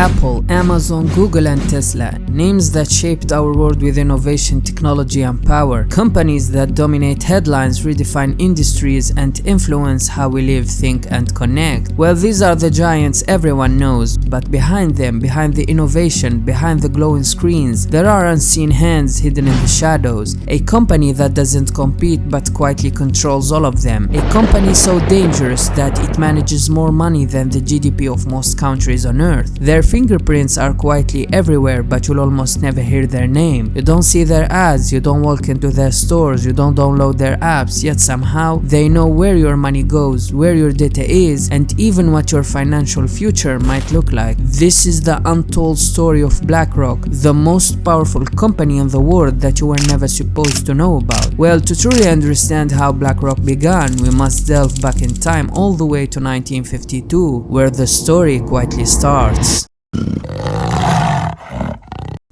Apple, Amazon, Google and Tesla, names that shaped our world with innovation, technology and power. Companies that dominate headlines, redefine industries and influence how we live, think and connect. Well, these are the giants everyone knows, but behind them, behind the innovation, behind the glowing screens, there are unseen hands hidden in the shadows. A company that doesn't compete but quietly controls all of them. A company so dangerous that it manages more money than the GDP of most countries on earth. Their fingerprints are quietly everywhere, but you'll almost never hear their name. You don't see their ads, you don't walk into their stores, you don't download their apps, yet somehow they know where your money goes, where your data is, and even what your financial future might look like. This is the untold story of BlackRock, the most powerful company in the world that you were never supposed to know about. Well, to truly understand how BlackRock began, we must delve back in time all the way to 1952, where the story quietly starts.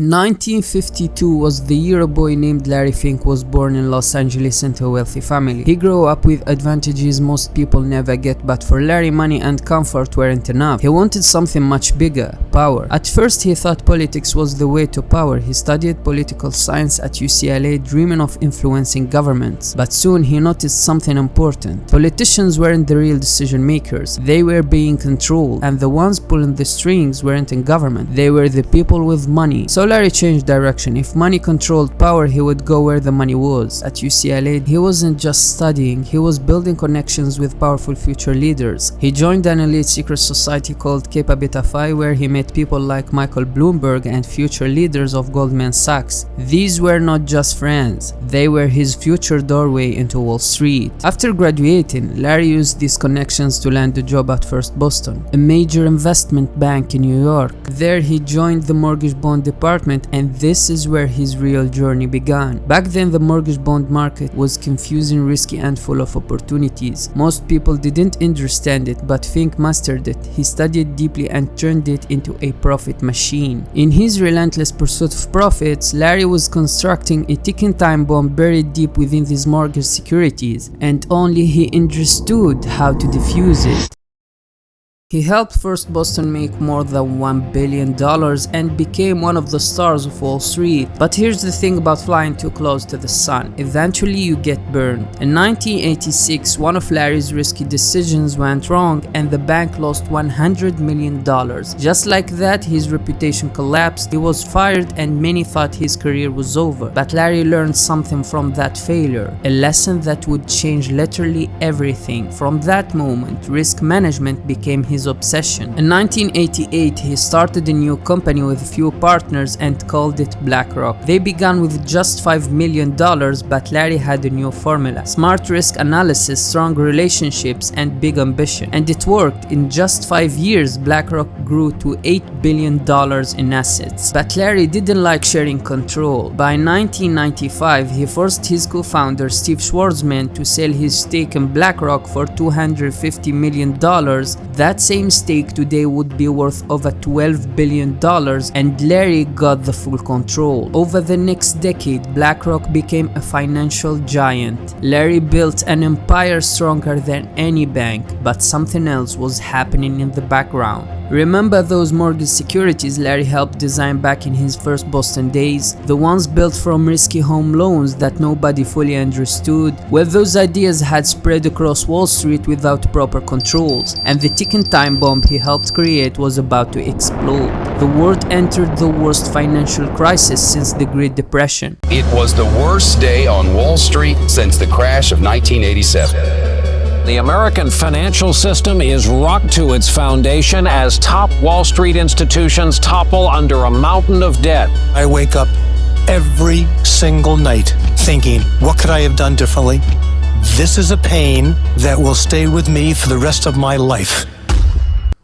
1952 was the year a boy named Larry Fink was born in Los Angeles into a wealthy family. He grew up with advantages most people never get, but for Larry, money and comfort weren't enough. He wanted something much bigger, power. At first he thought politics was the way to power. He studied political science at UCLA, dreaming of influencing governments. But soon he noticed something important. Politicians weren't the real decision makers. They were being controlled, and the ones pulling the strings weren't in government. They were the people with money. So Larry changed direction. If money controlled power, he would go where the money was. At UCLA, he wasn't just studying, he was building connections with powerful future leaders. He joined an elite secret society called Kappa Beta Phi, where he met people like Michael Bloomberg and future leaders of Goldman Sachs. These were not just friends, they were his future doorway into Wall Street. After graduating, Larry used these connections to land a job at First Boston, a major investment bank in New York. There he joined the mortgage bond department, and this is where his real journey began. Back then the mortgage bond market was confusing, risky and full of opportunities. Most people didn't understand it, but Fink mastered it. He studied deeply and turned it into a profit machine. In his relentless pursuit of profits, Larry was constructing a ticking time bomb buried deep within these mortgage securities, and only he understood how to defuse it. He helped First Boston make more than $1 billion and became one of the stars of Wall Street. But here's the thing about flying too close to the sun. Eventually you get burned. In 1986, one of Larry's risky decisions went wrong and the bank lost $100 million. Just like that, his reputation collapsed, he was fired, and many thought his career was over. But Larry learned something from that failure, a lesson that would change literally everything. From that moment, risk management became his obsession. In 1988, he started a new company with a few partners and called it BlackRock. They began with just $5 million, but Larry had a new formula: smart risk analysis, strong relationships, and big ambition. And it worked. In just 5 years, BlackRock grew to $8 billion in assets. But Larry didn't like sharing control. By 1995, he forced his co-founder Steve Schwarzman to sell his stake in BlackRock for $250 million. That same stake today would be worth over $12 billion, and Larry got the full control. Over the next decade, BlackRock became a financial giant. Larry built an empire stronger than any bank, but something else was happening in the background. Remember those mortgage securities Larry helped design back in his First Boston days? The ones built from risky home loans that nobody fully understood? Well, those ideas had spread across Wall Street without proper controls, and the ticking time bomb he helped create was about to explode. The world entered the worst financial crisis since the Great Depression. It was the worst day on Wall Street since the crash of 1987. The American financial system is rocked to its foundation as top Wall Street institutions topple under a mountain of debt. I wake up every single night thinking, what could I have done differently? This is a pain that will stay with me for the rest of my life.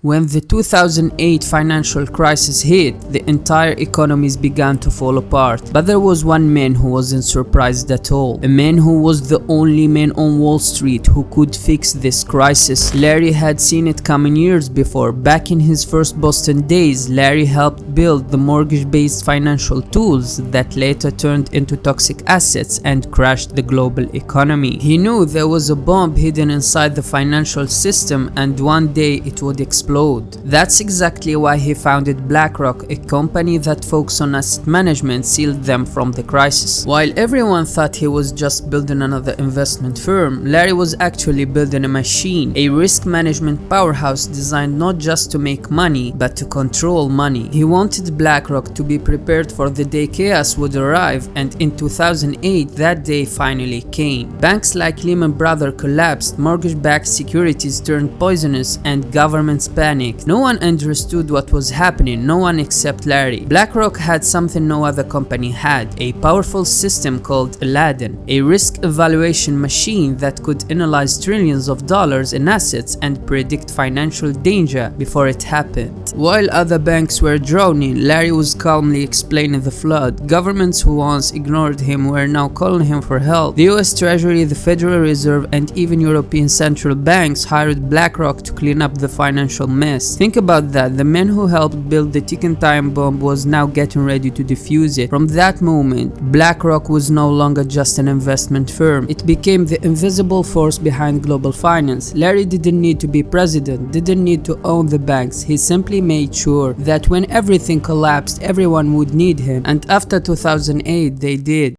When the 2008 financial crisis hit, the entire economies began to fall apart. But there was one man who wasn't surprised at all. A man who was the only man on Wall Street who could fix this crisis. Larry had seen it coming years before. Back in his First Boston days, Larry helped build the mortgage-based financial tools that later turned into toxic assets and crashed the global economy. He knew there was a bomb hidden inside the financial system, and one day it would explode. explode. That's exactly why he founded BlackRock, a company that focused on asset management, sealed them from the crisis. While everyone thought he was just building another investment firm, Larry was actually building a machine, a risk management powerhouse designed not just to make money, but to control money. He wanted BlackRock to be prepared for the day chaos would arrive, and in 2008 that day finally came. Banks like Lehman Brothers collapsed, mortgage-backed securities turned poisonous, and governments panicked. No one understood what was happening, no one except Larry. BlackRock had something no other company had, a powerful system called Aladdin, a risk evaluation machine that could analyze trillions of dollars in assets and predict financial danger before it happened. While other banks were drowning, Larry was calmly explaining the flood. Governments who once ignored him were now calling him for help. The US Treasury, the Federal Reserve, and even European central banks hired BlackRock to clean up the financial mess. Think about that, the man who helped build the ticking time bomb was now getting ready to defuse it. From that moment, BlackRock was no longer just an investment firm. It became the invisible force behind global finance. Larry didn't need to be president, didn't need to own the banks. He simply made sure that when everything collapsed, everyone would need him. And after 2008, they did.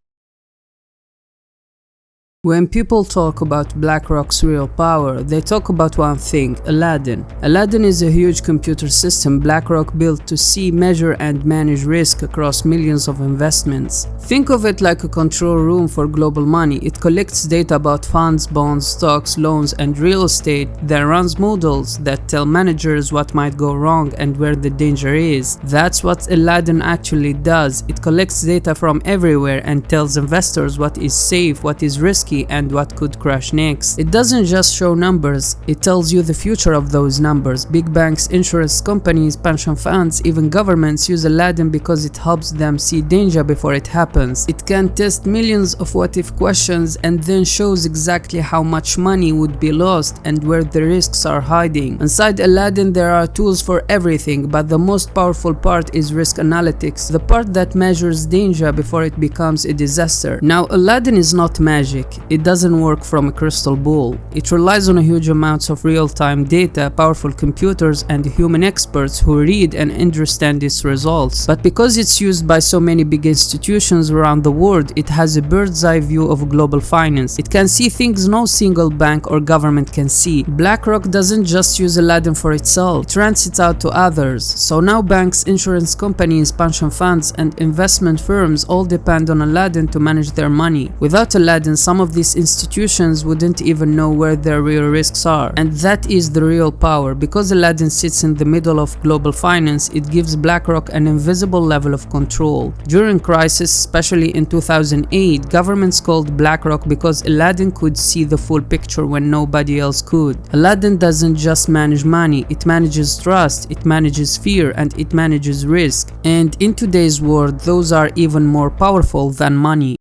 When people talk about BlackRock's real power, they talk about one thing, Aladdin. Aladdin is a huge computer system BlackRock built to see, measure, and manage risk across millions of investments. Think of it like a control room for global money. It collects data about funds, bonds, stocks, loans, and real estate, then runs models that tell managers what might go wrong and where the danger is. That's what Aladdin actually does. It collects data from everywhere and tells investors what is safe, what is risky, and what could crash next. It doesn't just show numbers, it tells you the future of those numbers. Big banks, insurance companies, pension funds, even governments use Aladdin because it helps them see danger before it happens. It can test millions of what-if questions and then shows exactly how much money would be lost and where the risks are hiding. Inside Aladdin there are tools for everything, but the most powerful part is risk analytics, the part that measures danger before it becomes a disaster. Now, Aladdin is not magic. It doesn't work from a crystal ball. It relies on a huge amounts of real-time data, powerful computers, and human experts who read and understand its results. But because it's used by so many big institutions around the world, it has a bird's-eye view of global finance. It can see things no single bank or government can see. BlackRock doesn't just use Aladdin for itself, it rents it out to others. So now banks, insurance companies, pension funds, and investment firms all depend on Aladdin to manage their money. Without Aladdin, some of these institutions wouldn't even know where their real risks are. And that is the real power. Because Aladdin sits in the middle of global finance, it gives BlackRock an invisible level of control. During crisis, especially in 2008, governments called BlackRock because Aladdin could see the full picture when nobody else could. Aladdin doesn't just manage money, it manages trust, it manages fear, and it manages risk. And in today's world, those are even more powerful than money.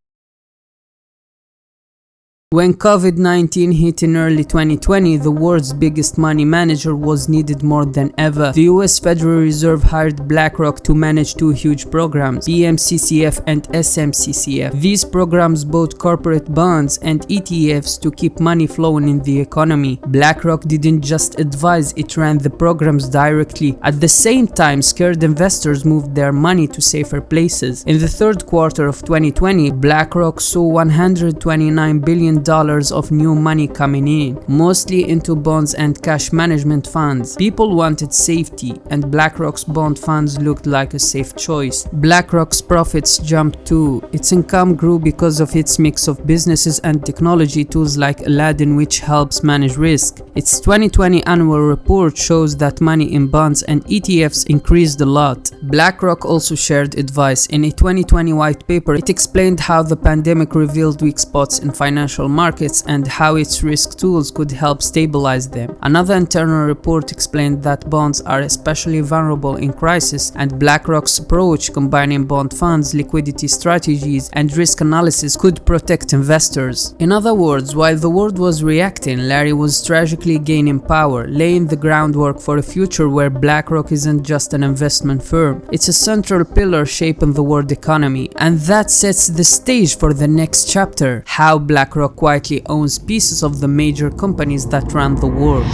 When COVID-19 hit in early 2020, the world's biggest money manager was needed more than ever. The US Federal Reserve hired BlackRock to manage two huge programs, PMCCF and SMCCF. These programs bought corporate bonds and ETFs to keep money flowing in the economy. BlackRock didn't just advise, it ran the programs directly. At the same time, scared investors moved their money to safer places. In the third quarter of 2020, BlackRock saw $129 billion of new money coming in, mostly into bonds and cash management funds. People wanted safety, and BlackRock's bond funds looked like a safe choice. BlackRock's profits jumped too. Its income grew because of its mix of businesses and technology tools like Aladdin, which helps manage risk. Its 2020 annual report shows that money in bonds and ETFs increased a lot. BlackRock also shared advice. In a 2020 white paper, it explained how the pandemic revealed weak spots in financial markets and how its risk tools could help stabilize them. Another internal report explained that bonds are especially vulnerable in crisis, and BlackRock's approach, combining bond funds, liquidity strategies, and risk analysis, could protect investors. In other words, while the world was reacting, Larry was strategically gaining power, laying the groundwork for a future where BlackRock isn't just an investment firm. It's a central pillar shaping the world economy, and that sets the stage for the next chapter: how BlackRock quietly owns pieces of the major companies that run the world.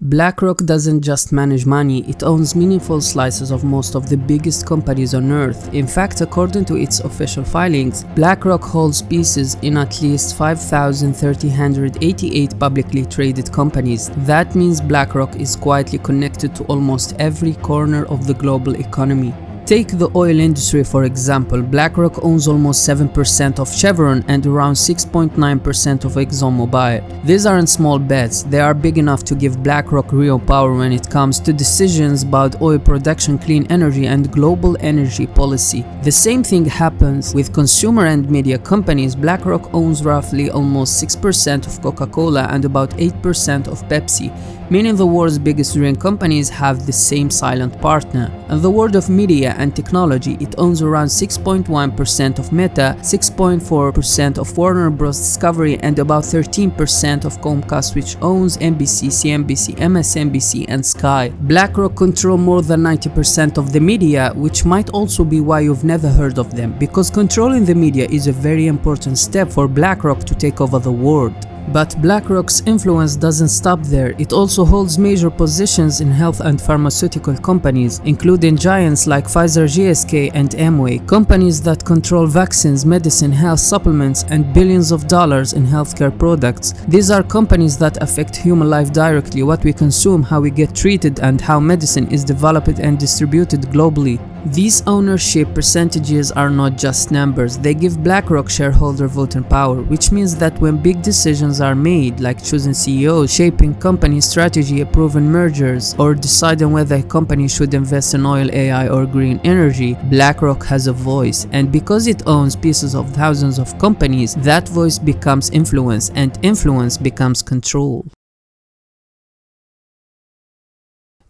BlackRock doesn't just manage money, it owns meaningful slices of most of the biggest companies on earth. In fact, according to its official filings, BlackRock holds pieces in at least 5,388 publicly traded companies. That means BlackRock is quietly connected to almost every corner of the global economy. Take the oil industry for example. BlackRock owns almost 7% of Chevron and around 6.9% of ExxonMobil. These aren't small bets, they are big enough to give BlackRock real power when it comes to decisions about oil production, clean energy, and global energy policy. The same thing happens with consumer and media companies. BlackRock owns roughly almost 6% of Coca-Cola and about 8% of Pepsi, meaning the world's biggest drink companies have the same silent partner. In the world of media and technology, it owns around 6.1% of Meta, 6.4% of Warner Bros. Discovery, and about 13% of Comcast, which owns NBC, CNBC, MSNBC, and Sky. BlackRock control more than 90% of the media, which might also be why you've never heard of them, because controlling the media is a very important step for BlackRock to take over the world. But BlackRock's influence doesn't stop there. It also holds major positions in health and pharmaceutical companies, including giants like Pfizer, GSK, and Amway, companies that control vaccines, medicine, health supplements, and billions of dollars in healthcare products. These are companies that affect human life directly: what we consume, how we get treated, and how medicine is developed and distributed globally. These ownership percentages are not just numbers, they give BlackRock shareholder voting power, which means that when big decisions are made, like choosing CEOs, shaping company strategy, approving mergers, or deciding whether a company should invest in oil, AI, or green energy, BlackRock has a voice. And because it owns pieces of thousands of companies, that voice becomes influence, and influence becomes control.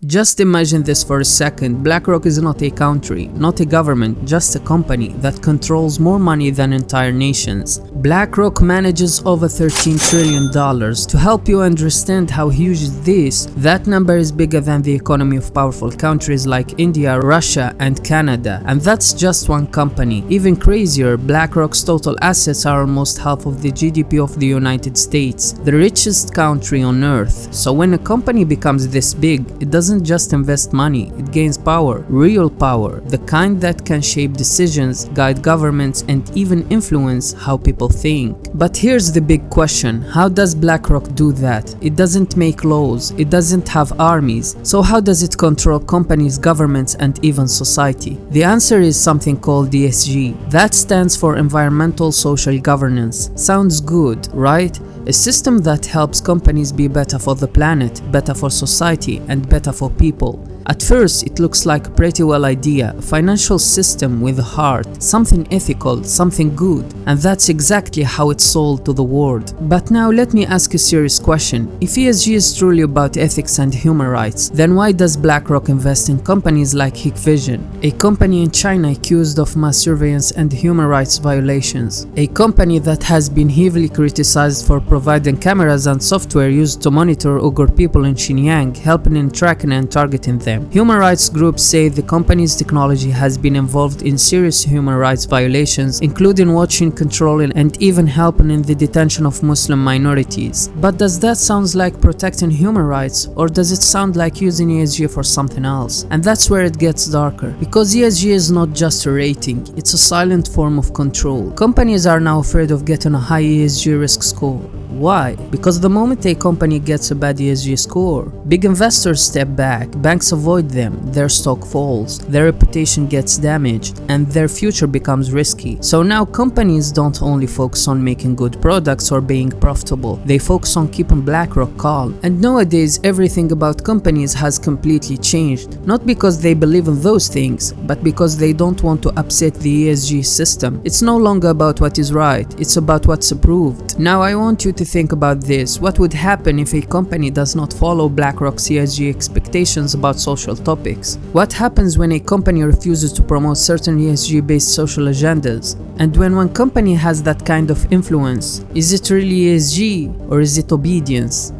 Just imagine this for a second. BlackRock is not a country, not a government, just a company that controls more money than entire nations. BlackRock manages over $13 trillion. To help you understand how huge is this, that number is bigger than the economy of powerful countries like India, Russia, and Canada. And that's just one company. Even crazier, BlackRock's total assets are almost half of the GDP of the United States, the richest country on earth. So when a company becomes this big, it doesn't just invest money, it gains power, real power, the kind that can shape decisions, guide governments, and even influence how people think. But here's the big question: how does BlackRock do that? It doesn't make laws, it doesn't have armies, so how does it control companies, governments, and even society? The answer is something called ESG. That stands for Environmental Social Governance. Sounds good, right? A system that helps companies be better for the planet, better for society, and better for people. At first, it looks like a pretty well idea, a financial system with a heart, something ethical, something good, and that's exactly how it's sold to the world. But now let me ask a serious question. If ESG is truly about ethics and human rights, then why does BlackRock invest in companies like Hikvision, a company in China accused of mass surveillance and human rights violations, a company that has been heavily criticized for providing cameras and software used to monitor Uyghur people in Xinjiang, helping in tracking and targeting them? Human rights groups say the company's technology has been involved in serious human rights violations, including watching, controlling, and even helping in the detention of Muslim minorities. But does that sound like protecting human rights, or does it sound like using ESG for something else? And that's where it gets darker, because ESG is not just a rating, it's a silent form of control. Companies are now afraid of getting a high ESG risk score. Why? Because the moment a company gets a bad ESG score, big investors step back, banks avoid them, their stock falls, their reputation gets damaged, and their future becomes risky. So now companies don't only focus on making good products or being profitable, they focus on keeping BlackRock calm. And nowadays, everything about companies has completely changed, not because they believe in those things, but because they don't want to upset the ESG system. It's no longer about what is right, it's about what's approved. Now I want you to think about this. What would happen if a company does not follow BlackRock's ESG expectations about social topics? What happens when a company refuses to promote certain ESG-based social agendas? And when one company has that kind of influence, is it really ESG or is it obedience?